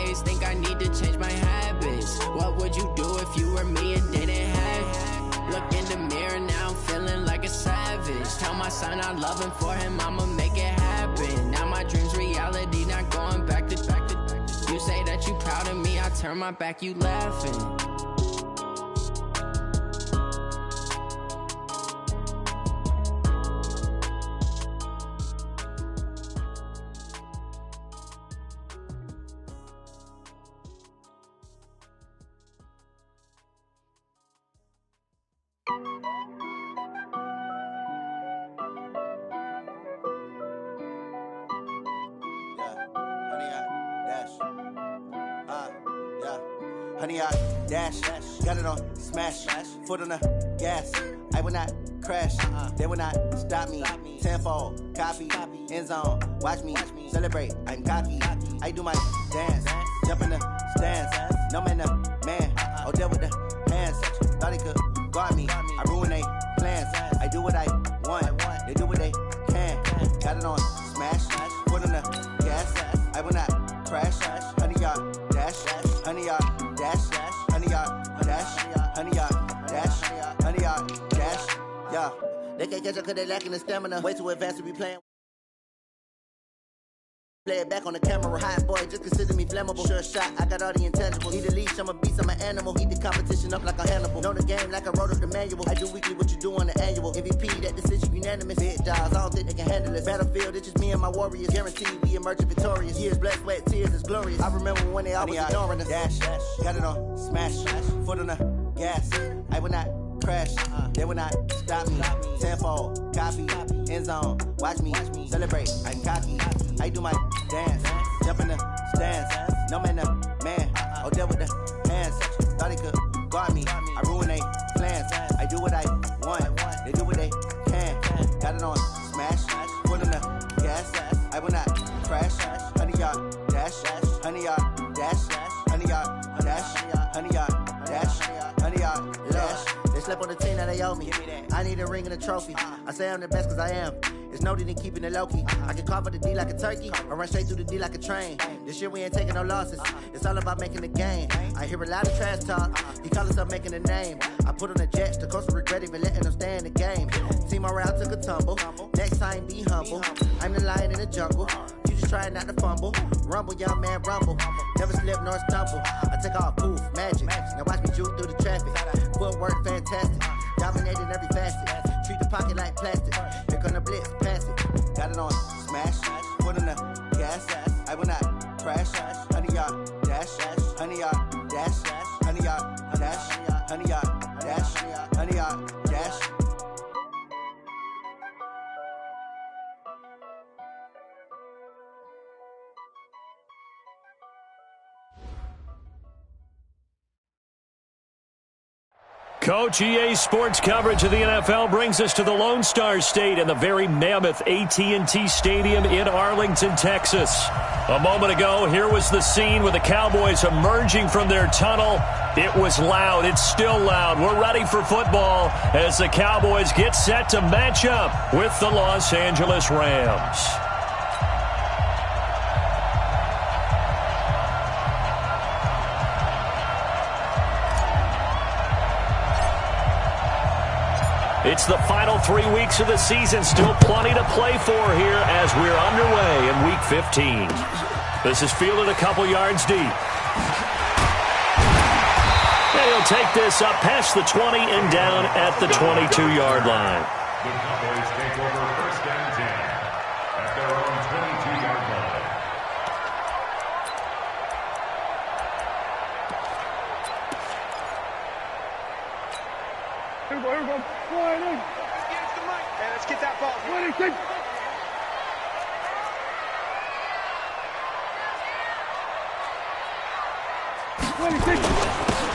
always think I need to change my habits. What would you do if you were me and didn't have? Look in the mirror, now I'm feeling like a savage. Tell my son I love him, for him I'ma make it happen. Now my dream's reality, not going back to. You say that you proud of me, I turn my back, you laughing. Honey, I dash, got it on smash, foot on the gas. I will not crash, they will not stop me. Tenfold, copy, end zone, watch me celebrate. I'm cocky, I do my dance, jump in the stands. No man, man, oh there with the hands. Thought he could guard me, I ruin they plans. I do what I want, they do what they can. Got it on smash, foot on the gas. I will not crash, honey, y'all dash, honey, y'all dash, honey, y'all dash, honey, y'all dash, honey, y'all dash. Yeah, they can't catch up cause they lacking the stamina. Way too advanced to be playing. Play it back on the camera. Hot boy, just consider me flammable. Sure shot, I got all the intangibles. Need a leash, I'm a beast, I'm an animal. Heat the competition up like a Hannibal. Know the game like I wrote up the manual. I do weekly what you do on the annual. MVP, that decision unanimous. Big dogs, I don't think they can handle this. Battlefield, it's just me and my warriors. Guaranteed we emerge victorious. Years, blood, sweat, tears, it's glorious. I remember when they always ignoring us. Dash, got it on smash, foot on the gas. I will not crash, they will not stop me. Tenfold, copy, end zone, watch me celebrate. I'm cocky, I do my dance, jump in the stands. No man, man, oh there with the hands. Thought he could guard me, I ruin they plans. I do what I want, they do what they can. Got it on smash, foot on the gas. I will not crash, honey, y'all dash, honey, y'all dash, honey, y'all dash, honey, y'all dash, honey, y'all dash. They slept on the team that they owe me. I need a ring and a trophy. I say I'm the best cause I am. It's no need in keeping it low-key. I can carve up the D like a turkey or run straight through the D like a train. This year we ain't taking no losses. It's all about making the game. I hear a lot of trash talk. He call himself making a name. I put on the Jets. The coach will regret even letting them stay in the game. Team morale took a tumble. Next time be humble. I'm the lion in the jungle. You just trying not to fumble. Rumble, young man, rumble. Never slip nor stumble. I take off, poof, magic. Now watch me juke through the traffic. Footwork fantastic. Dominating every facet. Treat the pocket like plastic. Here come the blitz, pass it. Got it on smash, foot on the gas. I will not crash, honey, y'all dash, honey, y'all dash, honey, y'all dash, honey, y'all dash, honey, y'all dash. Coach, EA Sports coverage of the NFL brings us to the Lone Star State and the very mammoth AT&T Stadium in Arlington, Texas. A moment ago, here was the scene with the Cowboys emerging from their tunnel. It was loud. It's still loud. We're ready for football as the Cowboys get set to match up with the Los Angeles Rams. It's the final 3 weeks of the season. Still plenty to play for here as we're underway in Week 15. This is fielded a couple yards deep. And he'll take this up past the 20 and down at the 22-yard line. The Cowboys take over first and 10 at their own 22-yard line. Here we go. Let's get that ball. 26.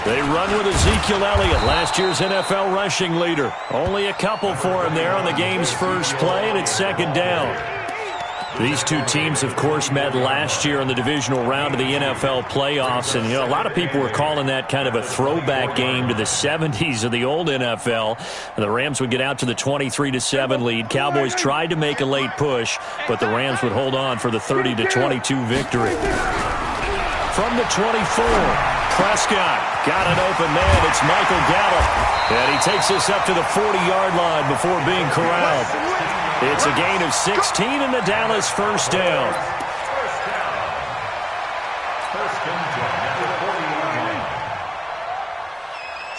They run with Ezekiel Elliott, last year's NFL rushing leader. Only a couple for him there on the game's first play, and it's second down. These two teams, of course, met last year in the divisional round of the NFL playoffs. And, a lot of people were calling that kind of a throwback game to the 70s of the old NFL. The Rams would get out to the 23-7 lead. Cowboys tried to make a late push, but the Rams would hold on for the 30-22 victory. from the 24. Prescott got an open man. It's Michael Gallup. And he takes this up to the 40-yard line before being corralled. It's a gain of 16 and the Dallas first down. First and 10 at the 40-yard line.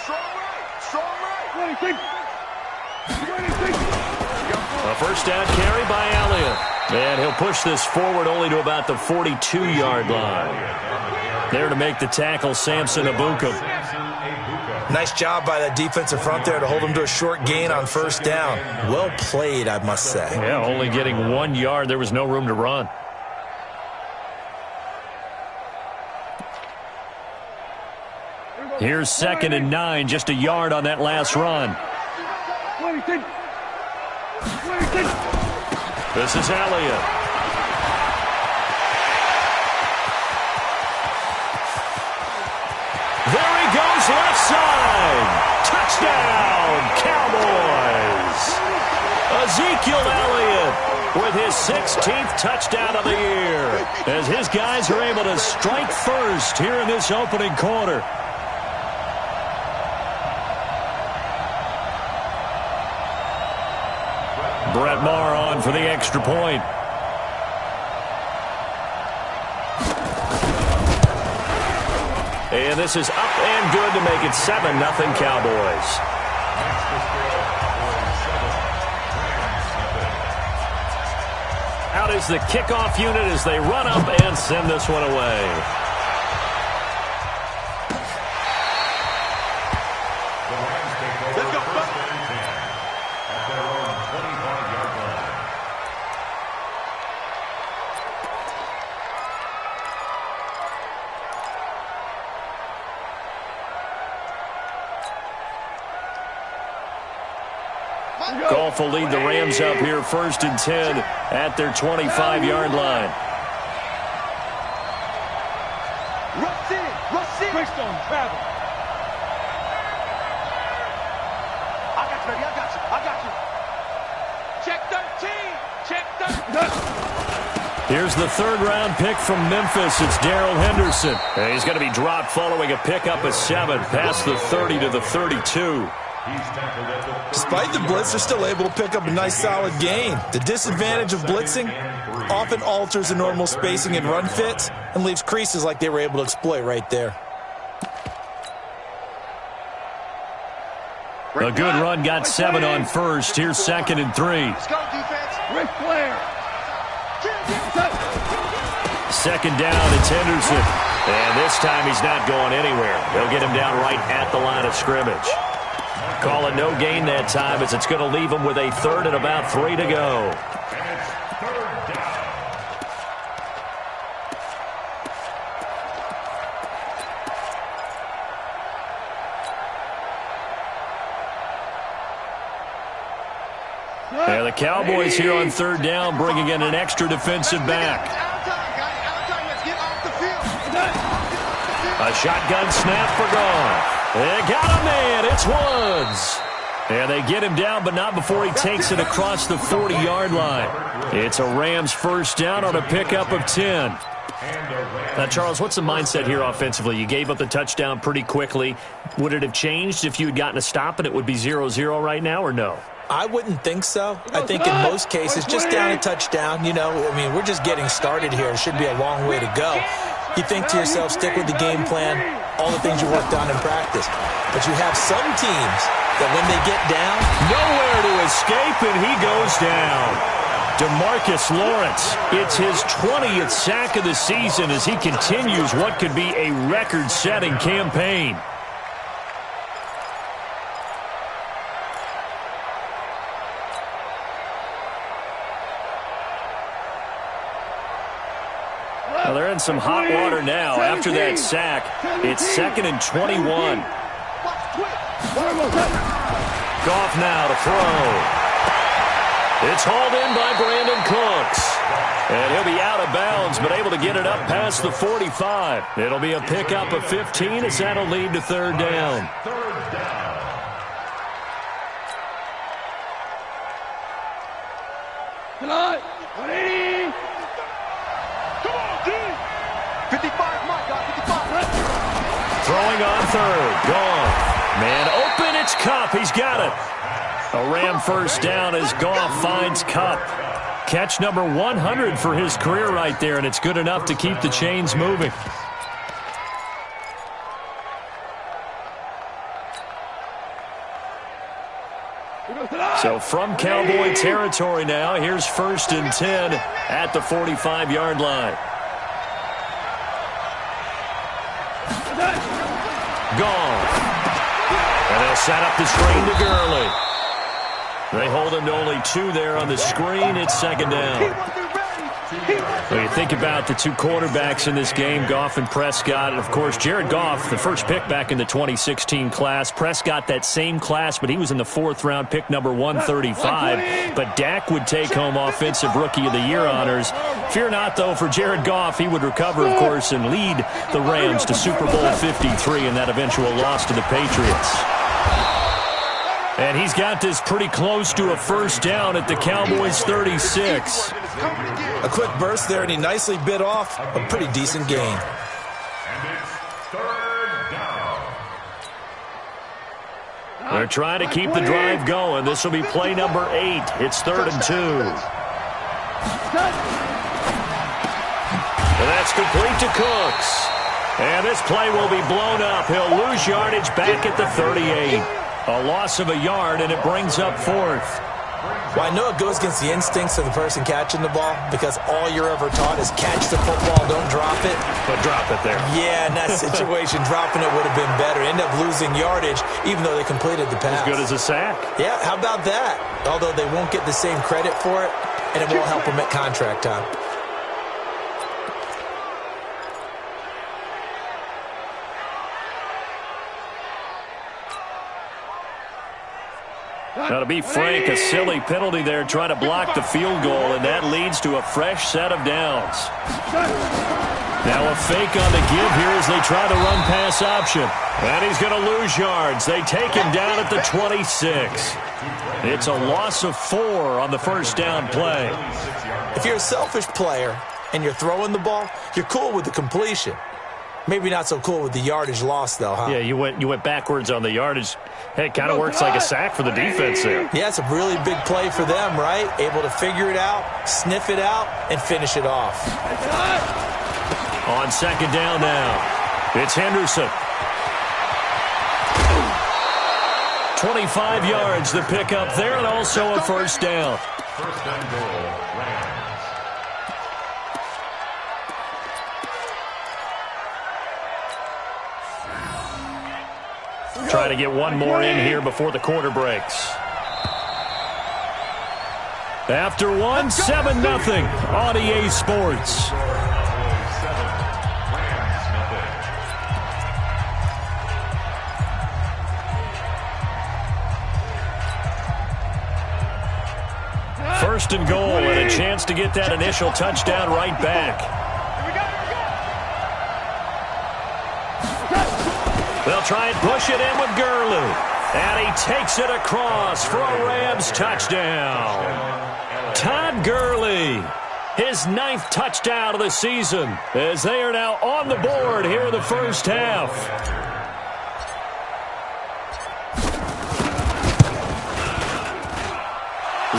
Strong right. A first down carry by Elliott. And he'll push this forward only to about the 42-yard line. There to make the tackle, Samson Ebukam. Nice job by that defensive front there to hold him to a short gain on first down. Well played, I must say. Yeah, only getting 1 yard. There was no room to run. Here's 2nd and 9, just a yard on that last run. This is Elliott. There he goes, left side. Touchdown, Cowboys. Ezekiel Elliott with his 16th touchdown of the year as his guys are able to strike first here in this opening quarter. Brett Maher on for the extra point. And this is up and good to make it 7-0 Cowboys. Out is the kickoff unit as they run up and send this one away. Goff will lead the Rams up here 1st and 10 at their 25-yard line. Rush in. Quickstone, travel. I got you, baby. I got you. Check 13. Here's the 3rd-round pick from Memphis. It's Darrell Henderson. And he's going to be dropped following a pickup of 7 past the 30 to the 32. Despite the blitz, they're still able to pick up a nice solid gain. The disadvantage of blitzing often alters the normal spacing and run fits and leaves creases like they were able to exploit right there. A good run got 7 on first. Here's 2nd and 3. Let's go, defense. Ric Flair. 2nd down, it's Henderson. And this time he's not going anywhere. They'll get him down right at the line of scrimmage. Call it no gain that time as it's going to leave him with a 3rd and about 3 to go. And the Cowboys here on 3rd down bringing in an extra defensive back. A shotgun snap for Goff. They got a man. It's Woods. And they get him down, but not before he takes it across the 40-yard line. It's a Rams first down on a pickup of 10. Now, Charles, what's the mindset here offensively? You gave up the touchdown pretty quickly. Would it have changed if you had gotten a stop and it would be 0-0 right now, or no? I wouldn't think so. I think in most cases, just down a touchdown, we're just getting started here. It should be a long way to go. You think to yourself, stick with the game plan, all the things you worked on in practice. But you have some teams that when they get down, nowhere to escape, and he goes down. DeMarcus Lawrence, it's his 20th sack of the season as he continues what could be a record-setting campaign. Well, they're in some hot water now. After that sack, it's 2nd and 21. Goff now to throw. It's hauled in by Brandon Cooks. And he'll be out of bounds, but able to get it up past the 45. It'll be a pickup of 15 as that'll lead to 3rd down. Tonight, 180. Come on, D. 55, my God. Throwing on third. Goff. Man open. It's Kupp. He's got it. A Ram first down as Goff finds Kupp. Catch number 100 for his career right there, and it's good enough to keep the chains moving. So from Cowboy territory now, here's 1st and 10 at the 45-yard line. Goff. And they'll set up the screen to Gurley. They hold him to only 2 there on the screen. It's 2nd down. When you think about the 2 quarterbacks in this game, Goff and Prescott, and of course Jared Goff, the first pick back in the 2016 class. Prescott, that same class, but he was in the 4th round, pick number 135. But Dak would take home Offensive Rookie of the Year honors. Fear not, though, for Jared Goff. He would recover, of course, and lead the Rams to Super Bowl 53 in that eventual loss to the Patriots. And he's got this pretty close to a first down at the Cowboys' 36. A quick burst there, and he nicely bit off a pretty decent gain. And it's 3rd down. They're trying to keep the drive going. This will be play number 8. It's 3rd and 2. And that's complete to Cooks. And this play will be blown up. He'll lose yardage back at the 38. A loss of a yard, and it brings up 4th. Well, I know it goes against the instincts of the person catching the ball because all you're ever taught is catch the football, don't drop it. But drop it there. Yeah, in that situation, dropping it would have been better. End up losing yardage, even though they completed the pass. As good as a sack. Yeah, how about that? Although they won't get the same credit for it, and it won't help them at contract time. Now, to be frank, a silly penalty there trying to block the field goal, and that leads to a fresh set of downs. Now a fake on the give here as they try the run-pass option. And he's going to lose yards. They take him down at the 26. It's a loss of 4 on the first down play. If you're a selfish player and you're throwing the ball, you're cool with the completion. Maybe not so cool with the yardage loss, though, huh? Yeah, you went backwards on the yardage. Hey, it kind of works like a sack for the defense there. Yeah, it's a really big play for them, right? Able to figure it out, sniff it out, and finish it off. On 2nd down now, it's Henderson. 25 yards the pickup there, and also a first down. 1st and goal, Rams. Trying to get one more in here before the quarter breaks. After one, 7-0 on EA Sports. First and goal, and a chance to get that initial touchdown right back. They'll try and push it in with Gurley. And he takes it across for a Rams touchdown. Todd Gurley, his 9th touchdown of the season, as they are now on the board here in the first half.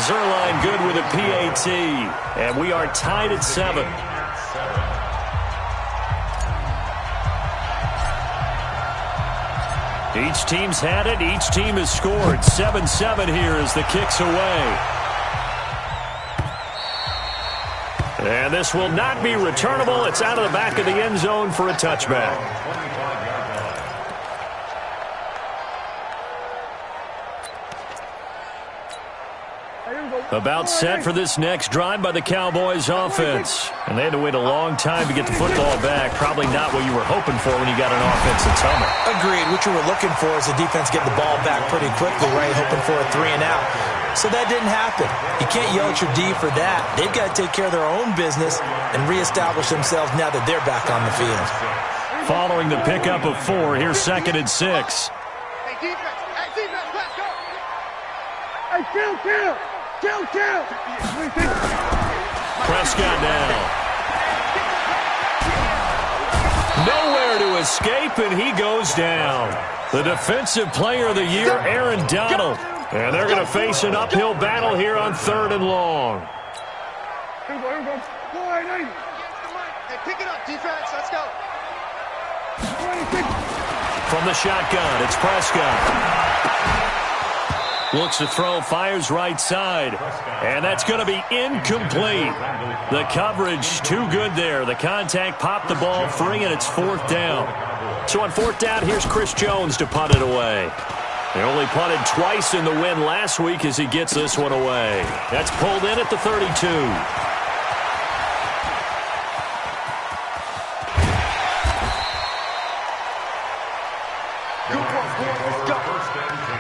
Zerline good with a PAT, and we are tied at 7. Each team's had it. Each team has scored. 7-7 here as the kick's away. And this will not be returnable. It's out of the back of the end zone for a touchback. About set for this next drive by the Cowboys offense. And they had to wait a long time to get the football back. Probably not what you were hoping for when you got an offense that's humming. Agreed. What you were looking for is the defense getting the ball back pretty quickly, right? Hoping for a 3 and out. So that didn't happen. You can't yell at your D for that. They've got to take care of their own business and reestablish themselves now that they're back on the field. Following the pickup of 4, here's 2nd and 6. Hey, defense. Hey, defense, let's go. Hey, kill. Prescott now. Nowhere to escape, and he goes down. The Defensive Player of the Year, Aaron Donald. And they're going to face an uphill battle here on 3rd and long. Here we go. Hey, pick it up, defense. Let's go. 26. From the shotgun, it's Prescott. Looks to throw, fires right side. And that's going to be incomplete. The coverage too good there. The contact popped the ball free, and it's 4th down. So on 4th down, here's Chris Jones to punt it away. They only punted twice in the win last week as he gets this one away. That's pulled in at the 32.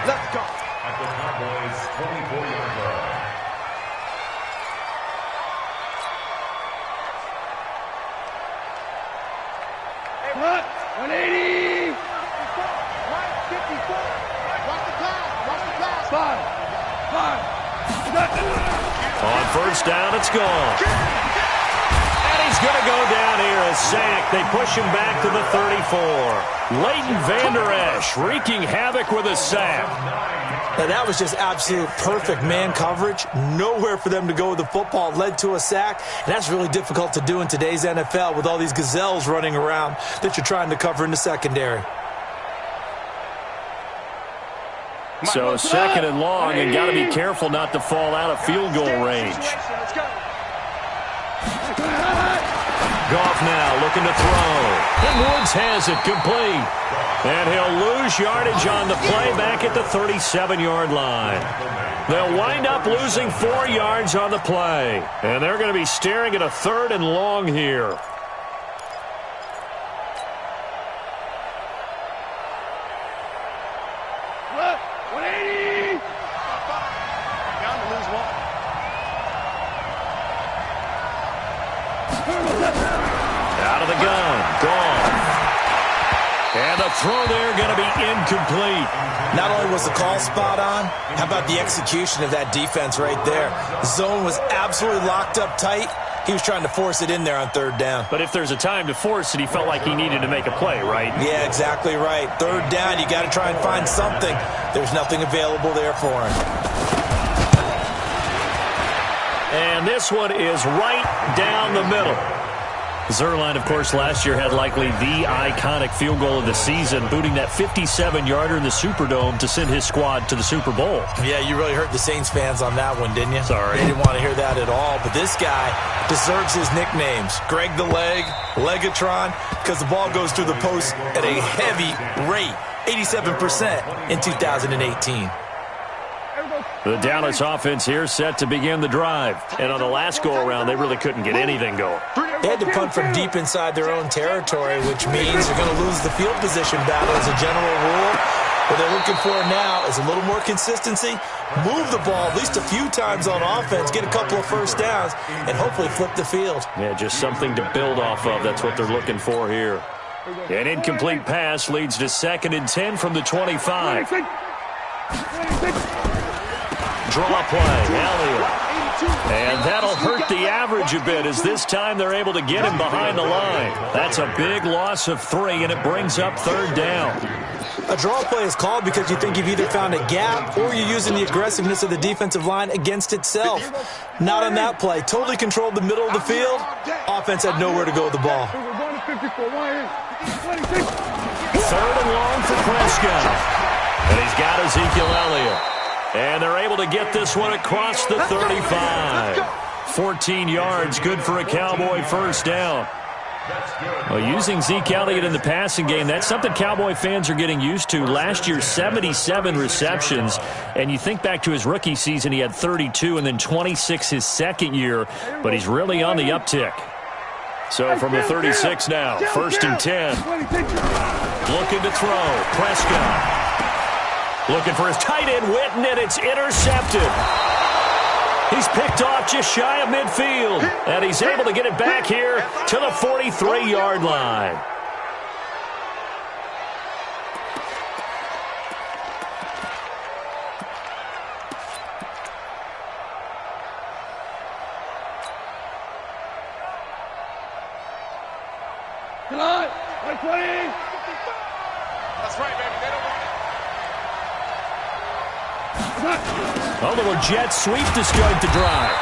Let's go. At the Cowboys' 24-yard line. Hey, 180. 54. Watch the pass. Watch the pass. 5. On 1st down, it's gone. And he's going to go down here, a sack. They push him back to the 34. Leighton Vander Esch wreaking havoc with a sack. Now, that was just absolute perfect man coverage. Nowhere for them to go with the football. Led to a sack. And that's really difficult to do in today's NFL with all these gazelles running around that you're trying to cover in the secondary. So 2nd and long, and got to be careful not to fall out of field goal range. Goff now looking to throw. And Woods has it complete. And he'll lose yardage on the play back at the 37-yard line. They'll wind up losing 4 yards on the play. And they're going to be staring at a 3rd and long here. Out of the gun. Gone. And the throw there going to be incomplete. Not only was the call spot on, how about the execution of that defense right there? The zone was absolutely locked up tight. He was trying to force it in there on 3rd down. But if there's a time to force it, he felt like he needed to make a play, right? Yeah, exactly right. 3rd down, you got to try and find something. There's nothing available there for him. And this one is right down the middle. Zerline, of course, last year had likely the iconic field goal of the season, booting that 57-yarder in the Superdome to send his squad to the Super Bowl. Yeah, you really hurt the Saints fans on that one, didn't you? Sorry. They didn't want to hear that at all. But this guy deserves his nicknames. Greg the Leg, Legatron, because the ball goes through the post at a heavy rate, 87% in 2018. The Dallas offense here set to begin the drive. And on the last go-around, they really couldn't get anything going. They had to punt from deep inside their own territory, which means they're going to lose the field position battle as a general rule. What they're looking for now is a little more consistency, move the ball at least a few times on offense, get a couple of 1st downs, and hopefully flip the field. Yeah, just something to build off of. That's what they're looking for here. An incomplete pass leads to 2nd and 10 from the 25. Draw play, Elliott. And that'll hurt the average a bit as this time they're able to get him behind the line. That's a big loss of 3, and it brings up 3rd down. A draw play is called because you think you've either found a gap or you're using the aggressiveness of the defensive line against itself. Not on that play. Totally controlled the middle of the field. Offense had nowhere to go with the ball. 3rd and long for Prescott. And he's got Ezekiel Elliott. And they're able to get this one across the 35. 14 yards, good for a Cowboy 1st down. Well, using Zeke Elliott in the passing game, that's something Cowboy fans are getting used to. Last year, 77 receptions. And you think back to his rookie season, he had 32 and then 26 his 2nd year. But he's really on the uptick. So from the 36 now, 1st and 10. Looking to throw, Prescott. Looking for his tight end, Witten, and it's intercepted. He's picked off just shy of midfield, and he's able to get it back here to the 43-yard line. Come on, 120. That's right, baby. They don't want it. A little jet sweep to start the drive.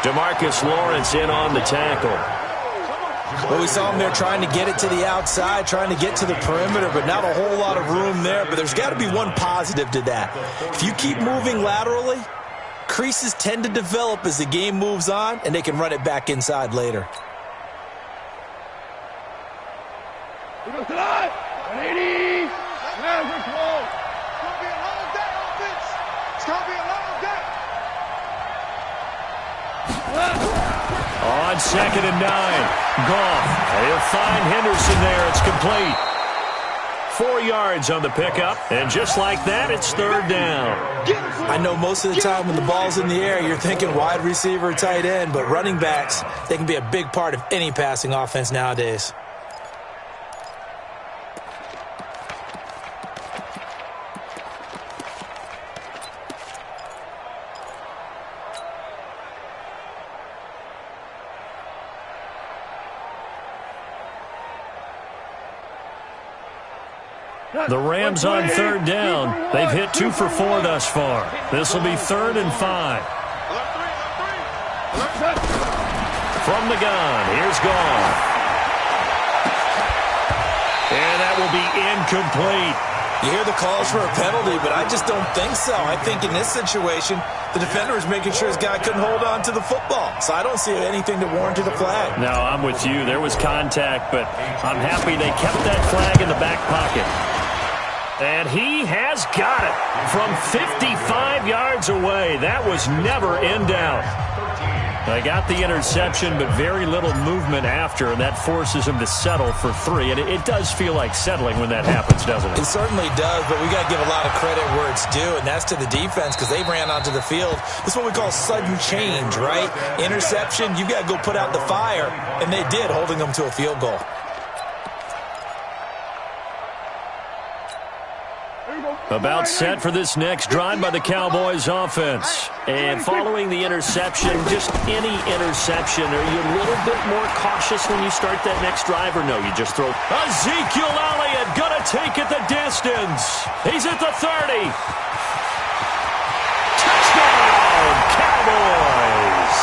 DeMarcus Lawrence in on the tackle. Well, we saw him there trying to get it to the outside, trying to get to the perimeter, but not a whole lot of room there. But there's got to be one positive to that. If you keep moving laterally, creases tend to develop as the game moves on, and they can run it back inside later. It's going to be a long day, offense. It's going to be a long day. On 2nd and 9. Goff. He'll find Henderson there. It's complete. 4 yards on the pickup. And just like that, it's 3rd down. I know most of the time when the ball's in the air, you're thinking wide receiver, tight end, but running backs, they can be a big part of any passing offense nowadays. The Rams on 3rd down. They've hit 2 for 4 thus far. This will be 3rd and 5. From the gun, here's Goff. And that will be incomplete. You hear the calls for a penalty, but I just don't think so. I think in this situation, the defender is making sure his guy couldn't hold on to the football. So I don't see anything that warranted a flag. No, I'm with you. There was contact, but I'm happy they kept that flag in the back pocket. And he has got it from 55 yards away. That was never in doubt. They got the interception, but very little movement after, and that forces him to settle for 3. And it does feel like settling when that happens, doesn't it? It certainly does, but we got to give a lot of credit where it's due, and that's to the defense because they ran onto the field. This is what we call sudden change, right? Interception, you've got to go put out the fire, and they did, holding them to a field goal. About set for this next drive by the Cowboys offense. And following the interception, just any interception, are you a little bit more cautious when you start that next drive, or no, you just throw? Ezekiel Elliott gonna take it the distance. He's at the 30. Touchdown, Cowboys!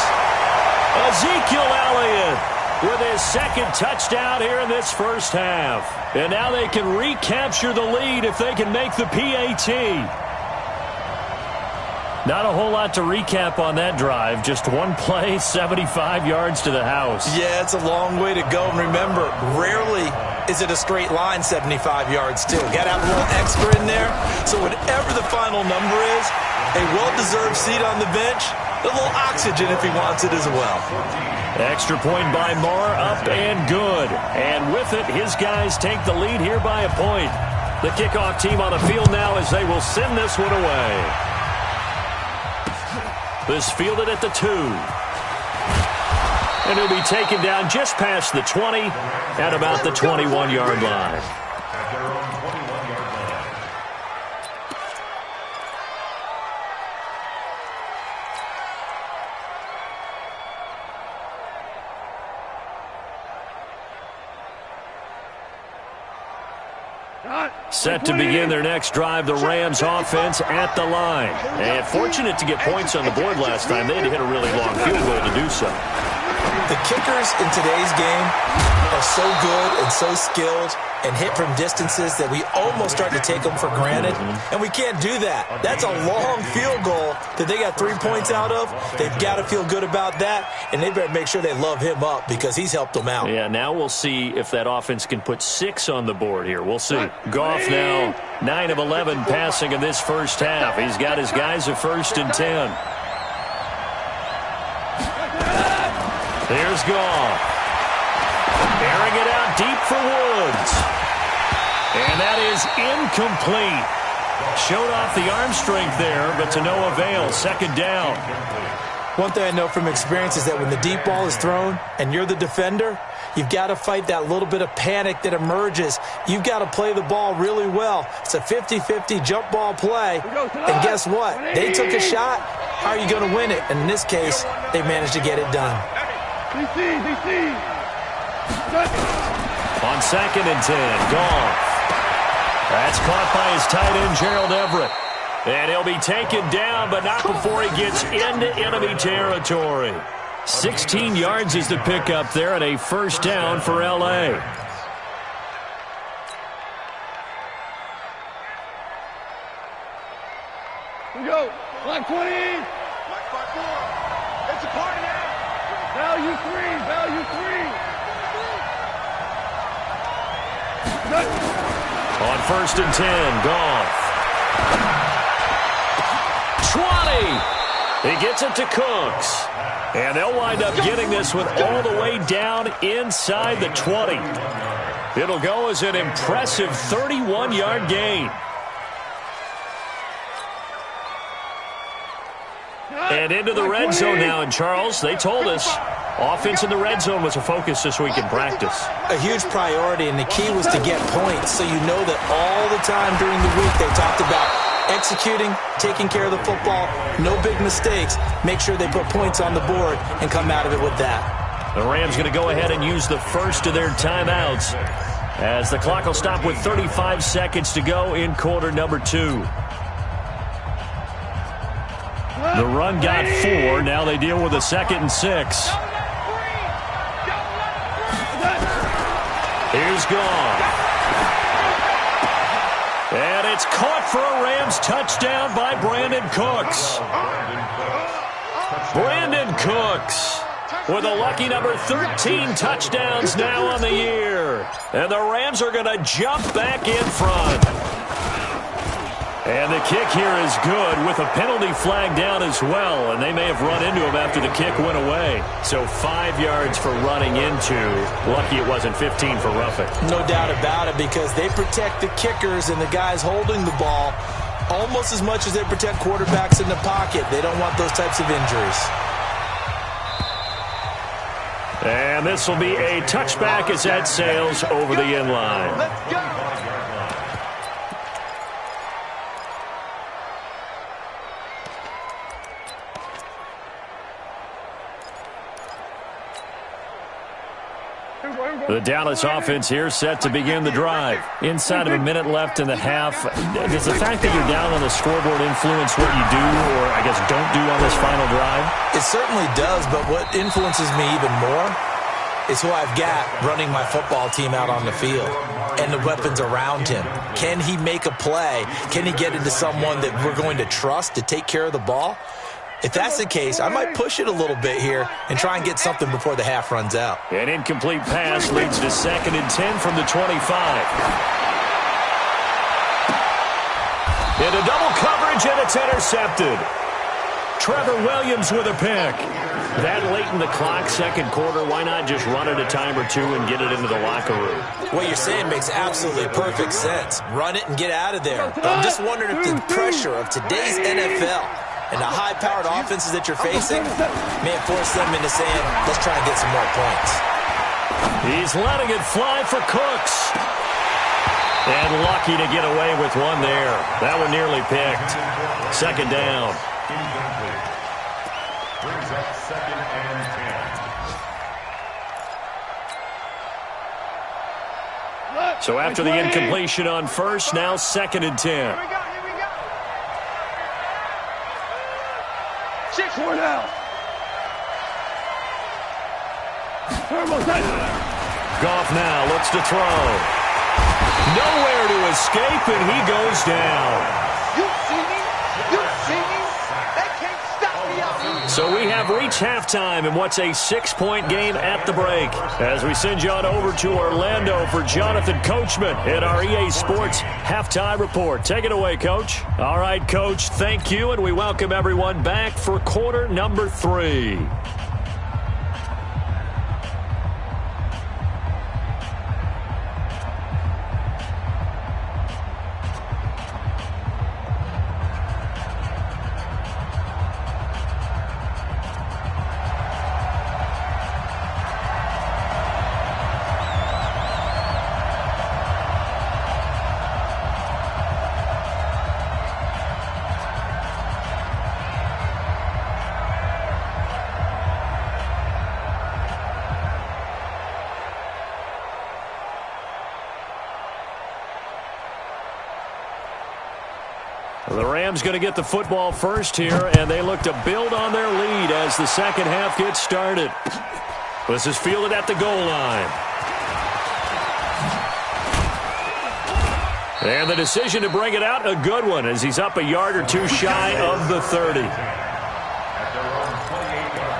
Ezekiel Elliott with his 2nd touchdown here in this first half. And now they can recapture the lead if they can make the PAT. Not a whole lot to recap on that drive. Just one play, 75 yards to the house. Yeah, it's a long way to go. And remember, rarely is it a straight line 75 yards, too. Got to have a little extra in there. So whatever the final number is, a well-deserved seat on the bench, a little oxygen if he wants it as well. Extra point by Moore, up and good. And with it, his guys take the lead here by a point. The kickoff team on the field now as they will send this one away. This fielded at the 2. And he'll be taken down just past the 20 at about the 21-yard line. Set to begin their next drive, the Rams offense at the line. And fortunate to get points on the board last time. They had to hit a really long field goal to do so. The kickers in today's game are so good and so skilled and hit from distances that we almost start to take them for granted. And we can't do that. That's a long field goal that they got 3 points out of. They've got to feel good about that, and they better make sure they love him up because he's helped them out. Yeah, now we'll see if that offense can put 6 on the board here. We'll see. Goff now 9 of 11 passing in this first half. He's got his guys at 1st and 10. Here's Goff. Airing it out deep for Woods. And that is incomplete. Showed off the arm strength there, but to no avail. 2nd down. One thing I know from experience is that when the deep ball is thrown and you're the defender, you've got to fight that little bit of panic that emerges. You've got to play the ball really well. It's a 50-50 jump ball play. And guess what? They took a shot. How are you going to win it? And in this case, they managed to get it done. On 2nd and 10, Goff. That's caught by his tight end, Gerald Everett. And he'll be taken down, but not before he gets into enemy territory. 16 yards is the pickup there, and a first down for L.A. Here we go. Line 20. Line 5-4. It's a party now. Value 3. Value 3. On 1st and 10, Goff. 20. He gets it to Cooks. And they'll wind up getting this one all the way down inside the 20. It'll go as an impressive 31-yard gain. And into the red zone now. And, Charles, they told us offense in the red zone was a focus this week in practice. A huge priority, and the key was to get points. So you know that all the time during the week they talked about executing, taking care of the football, no big mistakes, make sure they put points on the board and come out of it with that. The Rams going to go ahead and use the first of their timeouts as the clock will stop with 35 seconds to go in quarter number 2. The run got 4. Now they deal with a 2nd and 6. Here's Goff. And it's caught for a Rams touchdown by Brandon Cooks. Brandon Cooks with a lucky number 13 touchdowns now on the year. And the Rams are going to jump back in front. And the kick here is good with a penalty flag down as well. And they may have run into him after the kick went away. So 5 yards for running into. Lucky it wasn't 15 for roughing. No doubt about it, because they protect the kickers and the guys holding the ball almost as much as they protect quarterbacks in the pocket. They don't want those types of injuries. And this will be a touchback as that sails over the end line. Let's go. The Dallas offense here set to begin the drive. Inside of a minute left in the half, does the fact that you're down on the scoreboard influence what you do, or I guess don't do on this final drive? It certainly does, but what influences me even more is who I've got running my football team out on the field and the weapons around him. Can he make a play? Can he get into someone that we're going to trust to take care of the ball? If that's the case, I might push it a little bit here and try and get something before the half runs out. An incomplete pass leads to 2nd and 10 from the 25. Into double coverage, and it's intercepted. Trevor Williams with a pick. That late in the clock, 2nd quarter, why not just run it a time or two and get it into the locker room? What you're saying makes absolutely perfect sense. Run it and get out of there. But I'm just wondering if the pressure of today's NFL and the high-powered offenses that you're facing may have forced them into saying, let's try and get some more points. He's letting it fly for Cooks. And lucky to get away with one there. That one nearly picked. 2nd down. Brings up 2nd and 10. So after the incompletion on 1st, now 2nd and 10. Four now. Goff now looks to throw. Nowhere to escape, and he goes down. You see me? You see me? They can't stop me out here. So we have reached halftime in what's a 6-point game at the break. As we send you on over to Orlando for Jonathan Coachman at our EA Sports Halftime Report. Take it away, Coach. All right, Coach, thank you, and we welcome everyone back for quarter number 3. The Rams going to get the football first here, and they look to build on their lead as the second half gets started. This is fielded at the goal line. And the decision to bring it out, a good one, as he's up a yard or two shy of the 30. At their own 28-yard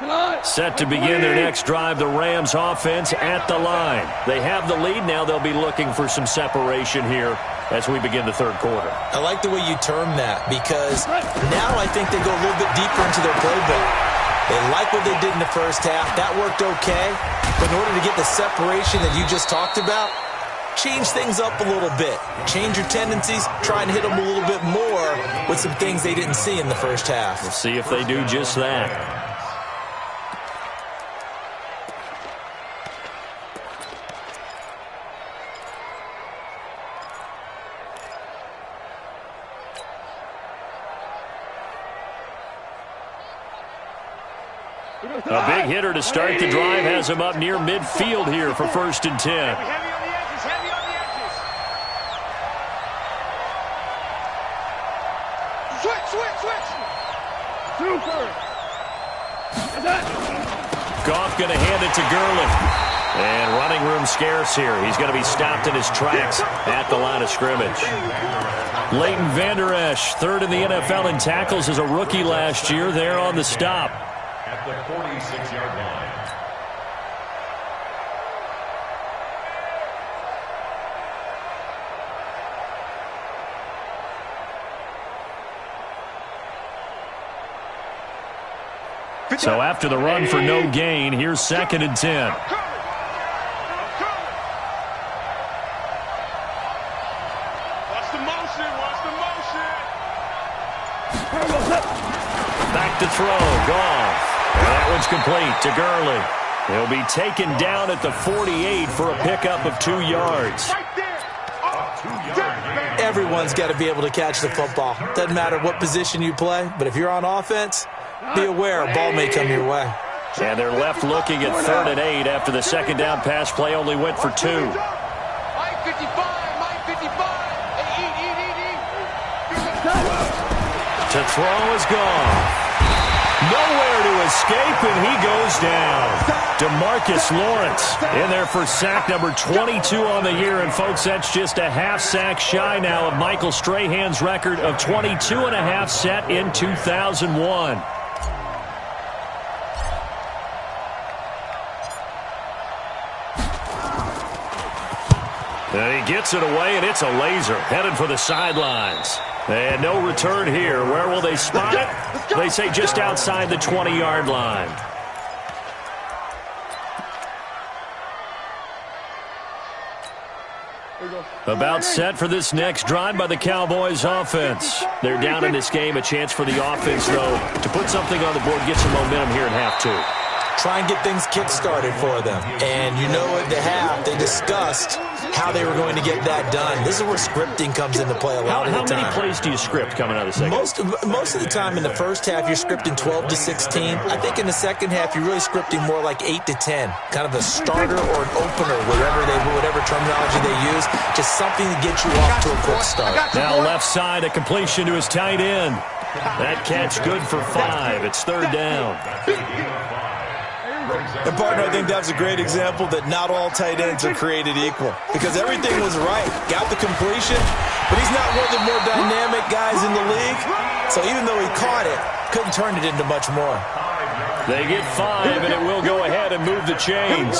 line. Set to begin their next drive, the Rams offense at the line. They have the lead now. They'll be looking for some separation here as we begin the third quarter. I like the way you term that, because now I think they go a little bit deeper into their playbook. They like what they did in the first half. That worked okay. But in order to get the separation that you just talked about, change things up a little bit. Change your tendencies. Try and hit them a little bit more with some things they didn't see in the first half. We'll see if they do just that. A big hitter to start the drive has him up near midfield here for 1st and 10. Heavy on the edges, heavy on the edges. Switch. Super. Goff going to hand it to Gurley. And running room scarce here. He's going to be stopped in his tracks at the line of scrimmage. Leighton Vander Esch, 3rd in the NFL in tackles as a rookie last year. There on the stop. At the 46-yard line. So after the run for no gain, here's 2nd and 10. Watch the motion. Back to throw, Goff. And that one's complete to Gurley. He'll be taken down at the 48 for a pickup of 2 yards. Everyone's got to be able to catch the football. Doesn't matter what position you play, but if you're on offense, be aware a ball may come your way. And they're left looking at 3rd and 8 after the second down pass play only went for 2. Mike 55. To throw is gone. Nowhere to escape, and he goes down. DeMarcus Lawrence in there for sack number 22 on the year. And, folks, that's just a half sack shy now of Michael Strahan's record of 22.5 set in 2001. And he gets it away, and it's a laser headed for the sidelines. And no return here. Where will they spot it? They say just outside the 20-yard line. About set for this next drive by the Cowboys offense. They're down in this game. A chance for the offense, though, to put something on the board, get some momentum here in half 2. Try and get things kick-started for them. And you know at the half, they discussed how they were going to get that done. This is where scripting comes into play a lot of the time. How many plays do you script coming out of the second? Most of the time in the first half, you're scripting 12 to 16. I think in the second half, you're really scripting more like 8 to 10. Kind of a starter or an opener, whatever terminology they use. Just something to get you off to a quick start. Now left side, a completion to his tight end. That catch good for 5. It's 3rd down. And, partner, I think that's a great example that not all tight ends are created equal. Because everything was right. Got the completion, but he's not one of the more dynamic guys in the league. So even though he caught it, couldn't turn it into much more. They get 5, and it will go ahead and move the chains.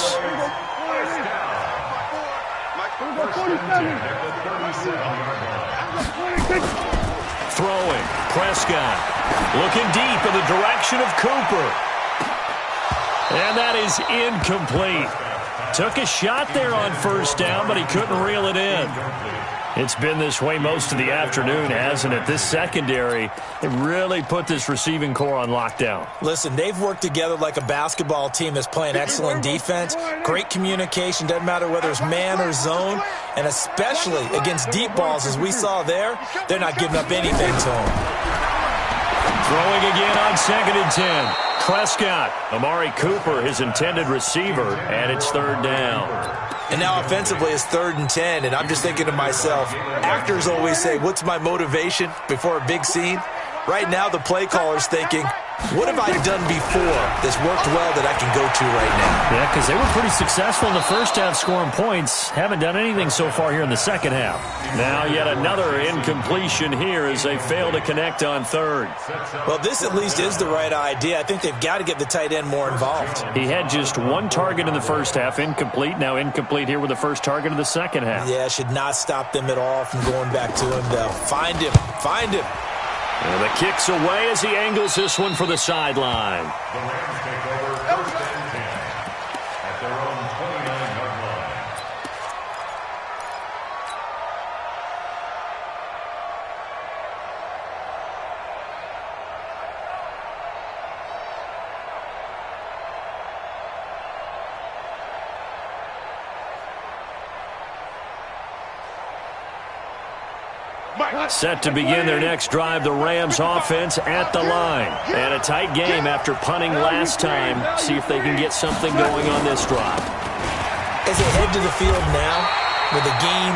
Throwing. Prescott looking deep in the direction of Cooper. And that is incomplete. Took a shot there on 1st down, but he couldn't reel it in. It's been this way most of the afternoon, hasn't it? This secondary, it really put this receiving core on lockdown. Listen, they've worked together like a basketball team that's playing excellent defense. Great communication, doesn't matter whether it's man or zone. And especially against deep balls, as we saw there, they're not giving up anything to them. Throwing again on 2nd and 10. Prescott, Amari Cooper, his intended receiver, and it's 3rd down. And now offensively it's 3rd and 10, and I'm just thinking to myself, actors always say, what's my motivation before a big scene? Right now the play caller's thinking, what have I done before that's worked well that I can go to right now? Yeah, because they were pretty successful in the first half scoring points. Haven't done anything so far here in the second half. Now yet another incompletion here as they fail to connect on 3rd. Well, this at least is the right idea. I think they've got to get the tight end more involved. He had just 1 target in the first half, incomplete. Now incomplete here with the first target of the second half. Yeah, should not stop them at all from going back to him, though. Find him. Find him. And the kick's away as he angles this one for the sideline. The Rams take over 1st and 10 at their own 29-yard line. Set to begin their next drive, the Rams offense at the line. And a tight game after punting last time. See if they can get something going on this drive. As they head to the field now, with the game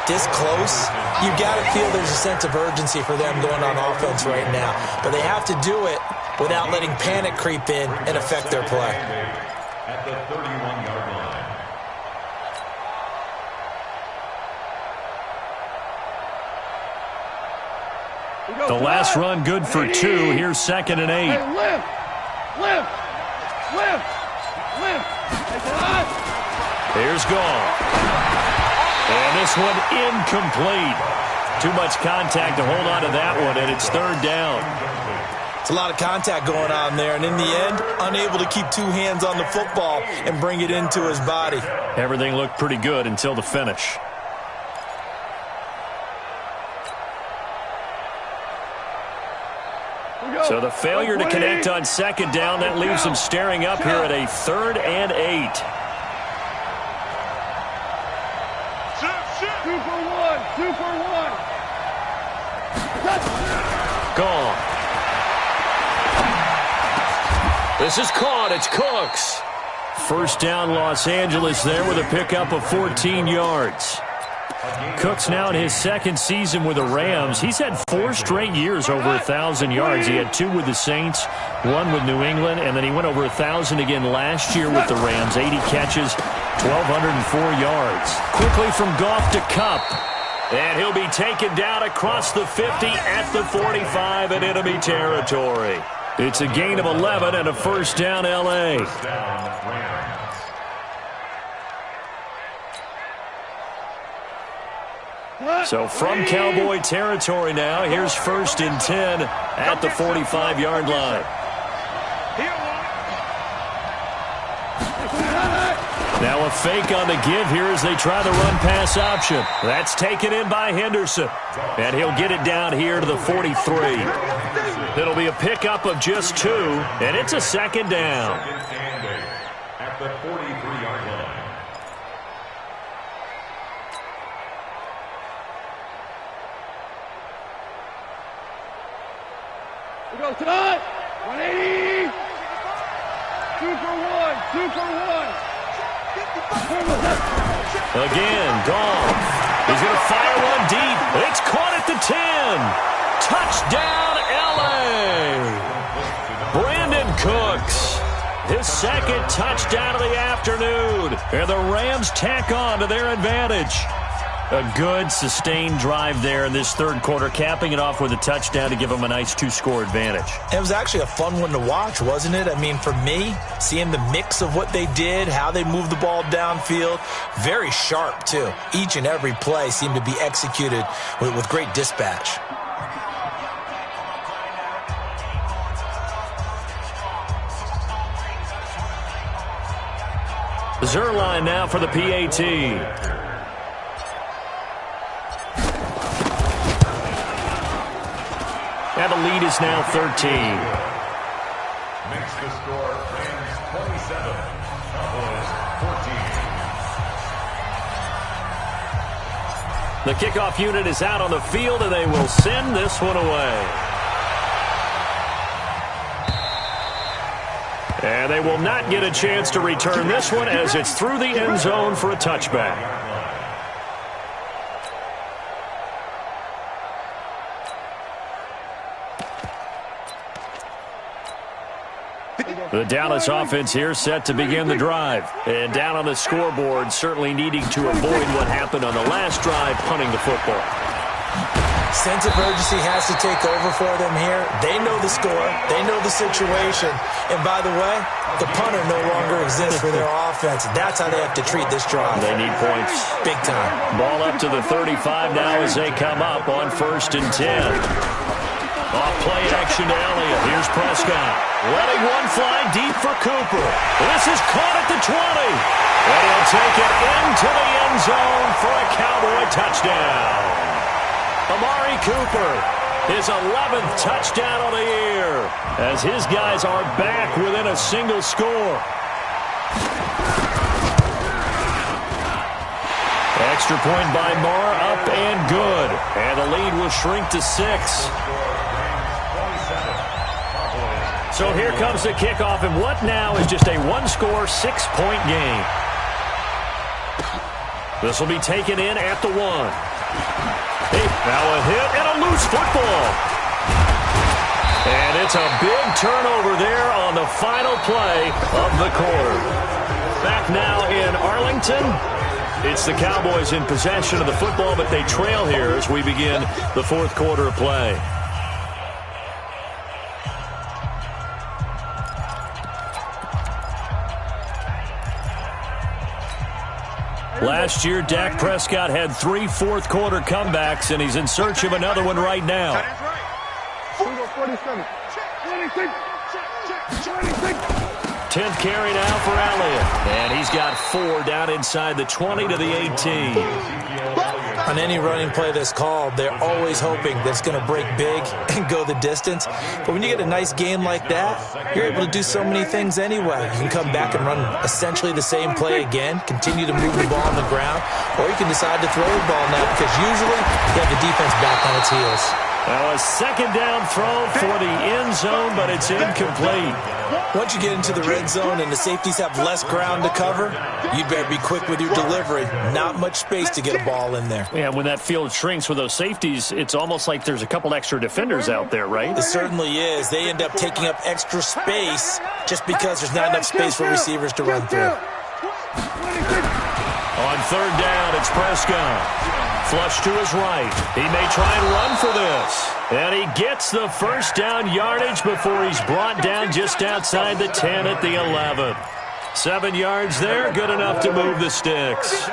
this close, you've got to feel there's a sense of urgency for them going on offense right now. But they have to do it without letting panic creep in and affect their play. At the 31-yard line. The last run good for 2. Here's 2nd and 8. Hey, lift! Lift! Lift! Lift! Here's Gall. And this one incomplete. Too much contact to hold on to that one, and it's 3rd down. It's a lot of contact going on there, and in the end, unable to keep 2 hands on the football and bring it into his body. Everything looked pretty good until the finish. So the failure to connect on 2nd down, that leaves them staring up here at a 3rd and 8. 2 for 1! 2 for 1! Gone. This is caught. It's Cooks. 1st down, Los Angeles there with a pickup of 14 yards. Cooks now in his 2nd season with the Rams. He's had 4 straight years over 1,000 yards. He had 2 with the Saints, 1 with New England, and then he went over 1,000 again last year with the Rams. 80 catches, 1,204 yards. Quickly from Goff to Kupp. And he'll be taken down across the 50 at the 45 in enemy territory. It's a gain of 11 and a 1st down, L.A. So from Cowboy territory now, here's 1st and 10 at the 45-yard line. Now a fake on the give here as they try the run-pass option. That's taken in by Henderson. And he'll get it down here to the 43. It'll be a pickup of just 2, and it's a 2nd down. At the 43-yard line. We go tonight! 180! 2 for 1! 2 for 1! Again, Goff. He's going to fire one deep. It's caught at the 10. Touchdown, L.A. Brandon Cooks. His 2nd touchdown of the afternoon. And the Rams tack on to their advantage. A good, sustained drive there in this 3rd quarter, capping it off with a touchdown to give them a nice 2-score advantage. It was actually a fun one to watch, wasn't it? I mean, for me, seeing the mix of what they did, how they moved the ball downfield, very sharp, too. Each and every play seemed to be executed with great dispatch. Zerline now for the PAT. And the lead is now 13. Makes the score Rams 27, Cowboys 14. The kickoff unit is out on the field, and they will send this one away. And they will not get a chance to return this one as it's through the end zone for a touchback. The Dallas offense here set to begin the drive. And down on the scoreboard, certainly needing to avoid what happened on the last drive, punting the football. Sense of urgency has to take over for them here. They know the score. They know the situation. And by the way, the punter no longer exists for their offense. That's how they have to treat this drive. They need points. Big time. Ball up to the 35 now as they come up on 1st and 10. Off play action to Elliott. Here's Prescott. Letting one fly deep for Cooper. This is caught at the 20. And he'll take it into the end zone for a Cowboy touchdown. Amari Cooper, his 11th touchdown of the year, as his guys are back within a single score. Extra point by Marr, up and good. And the lead will shrink to 6. So here comes the kickoff, and what now is just a one-score, 6-point game. This will be taken in at the 1. Now a hit and a loose football. And it's a big turnover there on the final play of the quarter. Back now in Arlington. It's the Cowboys in possession of the football, but they trail here as we begin the 4th quarter of play. Last year, Dak Prescott had 3 fourth-quarter comebacks, and he's in search of another one right now. 10th carry now for Elliott. And he's got 4 down inside the 20 to the 18. On any running play that's called, they're always hoping that it's going to break big and go the distance. But when you get a nice game like that, you're able to do so many things anyway. You can come back and run essentially the same play again, continue to move the ball on the ground, or you can decide to throw the ball now because usually you have the defense back on its heels. Now a 2nd down throw for the end zone, but it's incomplete. Once you get into the red zone and the safeties have less ground to cover, you better be quick with your delivery. Not much space to get a ball in there. Yeah, when that field shrinks with those safeties, it's almost like there's a couple extra defenders out there, right? It certainly is. They end up taking up extra space just because there's not enough space for receivers to run through. On 3rd down, it's Prescott. Flush to his right. He may try and run for this. And he gets the 1st down yardage before he's brought down just outside the 10 at the 11. 7 yards there, good enough to move the sticks.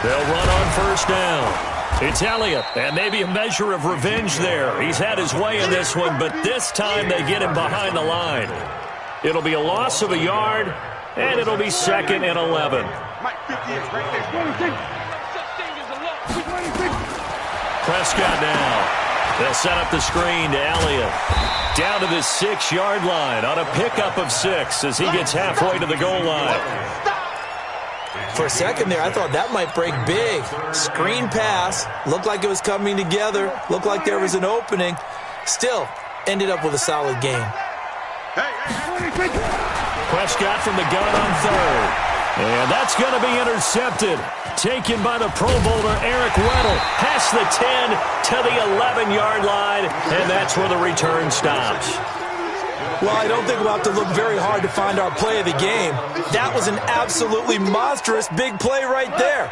They'll run on 1st down. It's Elliott, and maybe a measure of revenge there. He's had his way in this one, but this time they get him behind the line. It'll be a loss of a yard, and it'll be 2nd and 11. Prescott now. They'll set up the screen to Elliott. Down to the 6-yard line on a pickup of 6 as he gets halfway to the goal line. For a second there, I thought that might break big. Screen pass. Looked like it was coming together. Looked like there was an opening. Still, ended up with a solid game. Prescott from the gun on 3rd. And that's going to be intercepted. Taken by the Pro Bowler Eric Weddle. Past the 10 to the 11-yard line. And that's where the return stops. Well, I don't think we'll have to look very hard to find our play of the game. That was an absolutely monstrous big play right there.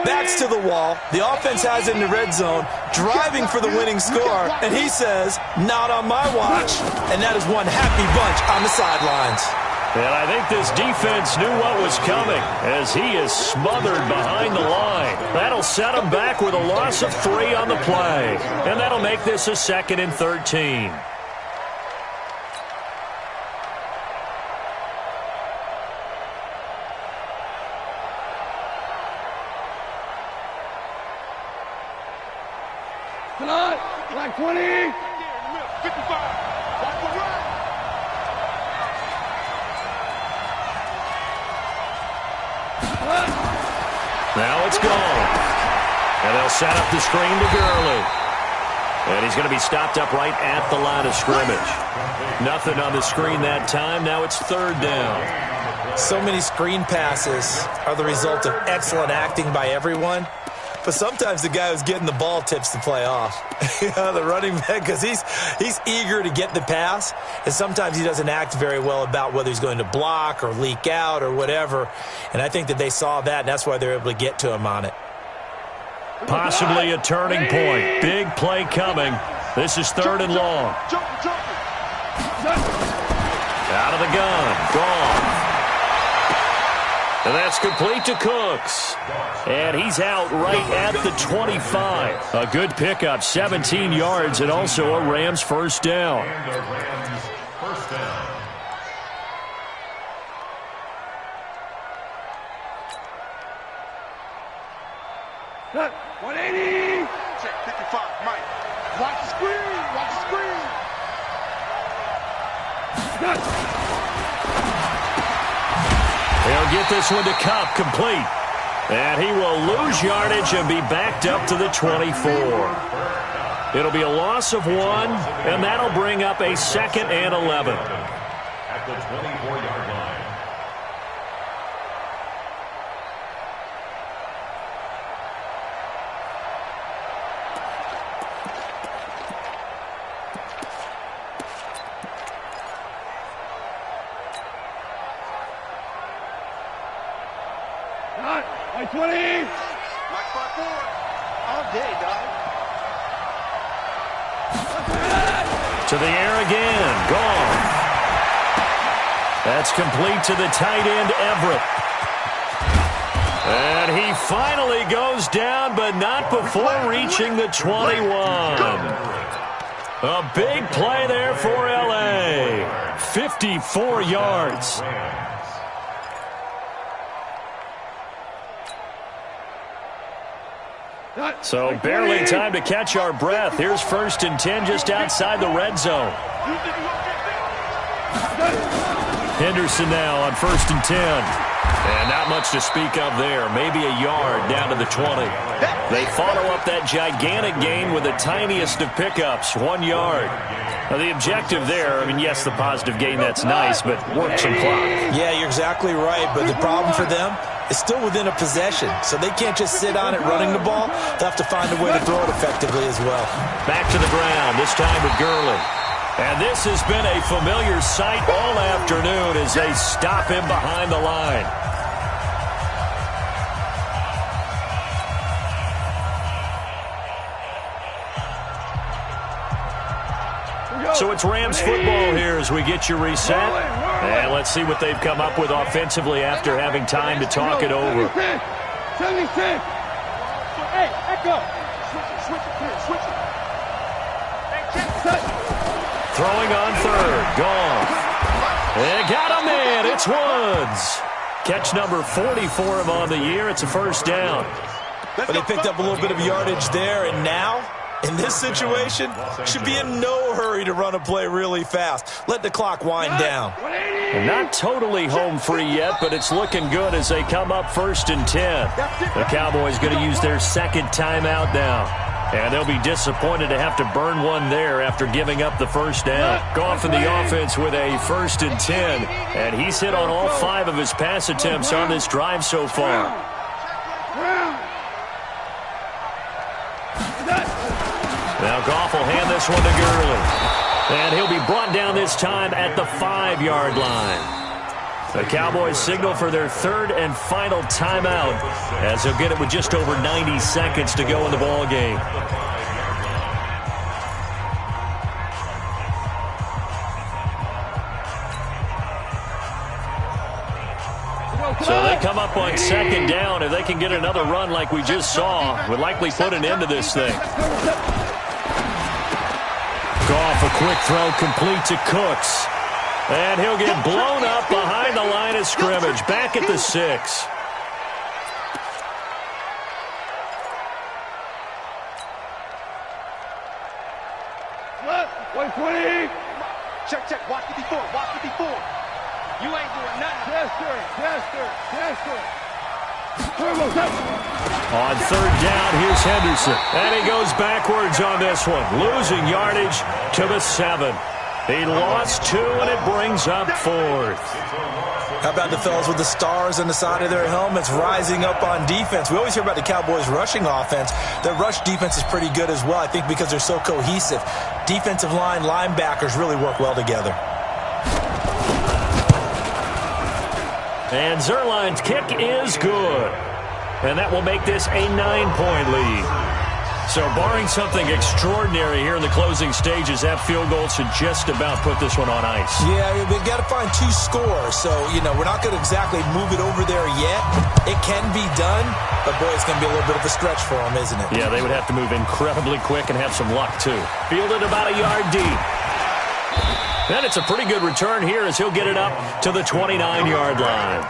Backs to the wall. The offense has it in the red zone, driving for the winning score. And he says, not on my watch. And that is one happy bunch on the sidelines. And I think this defense knew what was coming as he is smothered behind the line. That'll set him back with a loss of 3 on the play. And that'll make this a 2nd and 13. Like 20. 55. Now it's gone. And they'll set up the screen to Gurley. And he's going to be stopped up right at the line of scrimmage. Nothing on the screen that time. Now it's third down. So many screen passes are the result of excellent acting by everyone. But sometimes the guy who's getting the ball tips the play off. The running back, because he's eager to get the pass, and sometimes he doesn't act very well about whether he's going to block or leak out or whatever. And I think that they saw that, and that's why they're able to get to him on it. Possibly a turning point. Big play coming. This is third and long. Out of the gun. Gone. And that's complete to Cooks. And he's out right at the 25. A good pickup, 17 yards, and also a Rams first down. And the Rams first down. Cut. 180. Check 55. Mike. Watch the screen. Watch the screen. Cut. He'll get this one to Cup, complete. And he will lose yardage and be backed up to the 24. It'll be a loss of 1, and that'll bring up a 2nd and 11. At the 24-yard line. Cut. 20. Mike front forward. All day, dog. To the air again. Gone. That's complete to the tight end, Everett. And he finally goes down, but not before reaching the 21. A big play there for L.A. 54 yards. So barely time to catch our breath. Here's 1st and 10 just outside the red zone. Henderson now on 1st and 10. And not much to speak of there. Maybe a yard down to the 20. They follow up that gigantic gain with the tiniest of pickups, 1 yard. Now the objective there, I mean, yes, the positive gain, that's nice, but work some clock. Yeah, you're exactly right. But the problem for them, it's still within a possession, so they can't just sit on it running the ball. They'll have to find a way to throw it effectively as well. Back to the ground, this time with Gurley. And this has been a familiar sight all afternoon as they stop him behind the line. So it's Rams football here as we get you reset. And let's see what they've come up with offensively after having time to talk it over. 76. Hey, echo. Switch it. Throwing on third. Gone. They got him in. It's Woods. Catch number 40 for him on the year. It's a first down. But they picked up a little bit of yardage there, and now, in this situation, should be in no hurry to run a play really fast. Let the clock wind down. And not totally home free yet, but it's looking good as they come up 1st and 10. The Cowboys going to use their 2nd timeout now. And they'll be disappointed to have to burn one there after giving up the first down. Goff in the offense with a 1st and 10. And he's hit on all 5 of his pass attempts on this drive so far. Now Goff will hand this one to Gurley. And he'll be brought down this time at the 5-yard line. The Cowboys signal for their 3rd and final timeout as they'll get it with just over 90 seconds to go in the ball game. So they come up on 2nd down. If they can get another run like we just saw, would likely put an end to this thing. Goff, a quick throw complete to Cooks. And he'll get blown up behind the line of scrimmage. Back at the 6. Check. Watch it before. You ain't doing nothing. Yes, sir. On third down, here's Henderson. And he goes backwards on this one, losing yardage to the 7. He lost 2, and it brings up 4th. How about the fellas with the stars on the side of their helmets rising up on defense? We always hear about the Cowboys' rushing offense. Their rush defense is pretty good as well, I think, because they're so cohesive. Defensive line, linebackers really work well together. And Zerline's kick is good. And that will make this a 9-point lead. So barring something extraordinary here in the closing stages, that field goal should just about put this one on ice. Yeah, they've got to find 2 scores. So, we're not going to exactly move it over there yet. It can be done, but, boy, it's going to be a little bit of a stretch for them, isn't it? Yeah, they would have to move incredibly quick and have some luck, too. Fielded about a yard deep. And it's a pretty good return here as he'll get it up to the 29-yard line.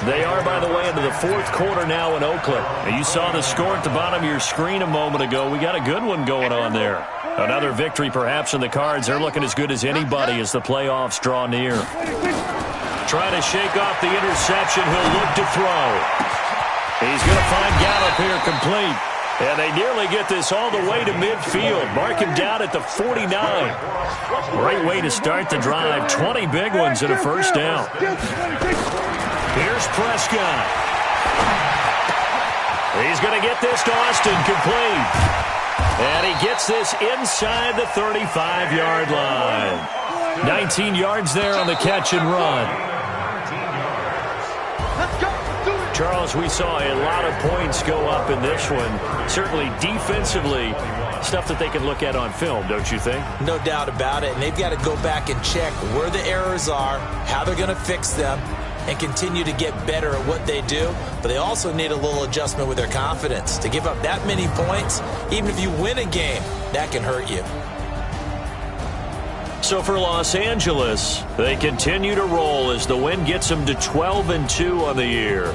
They are, by the way, into the 4th quarter now in Oakland. And you saw the score at the bottom of your screen a moment ago. We got a good one going on there. Another victory perhaps in the cards. They're looking as good as anybody as the playoffs draw near. Trying to shake off the interception. He'll look to throw. He's going to find Gallup here complete. And they nearly get this all the way to midfield. Mark him down at the 49. Great way to start the drive. 20 big ones and a first down. Here's Prescott. He's going to get this to Austin complete. And he gets this inside the 35-yard line. 19 yards there on the catch and run. Charles, we saw a lot of points go up in this one. Certainly defensively, stuff that they can look at on film, don't you think? No doubt about it. And they've got to go back and check where the errors are, how they're going to fix them, and continue to get better at what they do. But they also need a little adjustment with their confidence. To give up that many points, even if you win a game, that can hurt you. So for Los Angeles, they continue to roll as the win gets them to 12-2 on the year.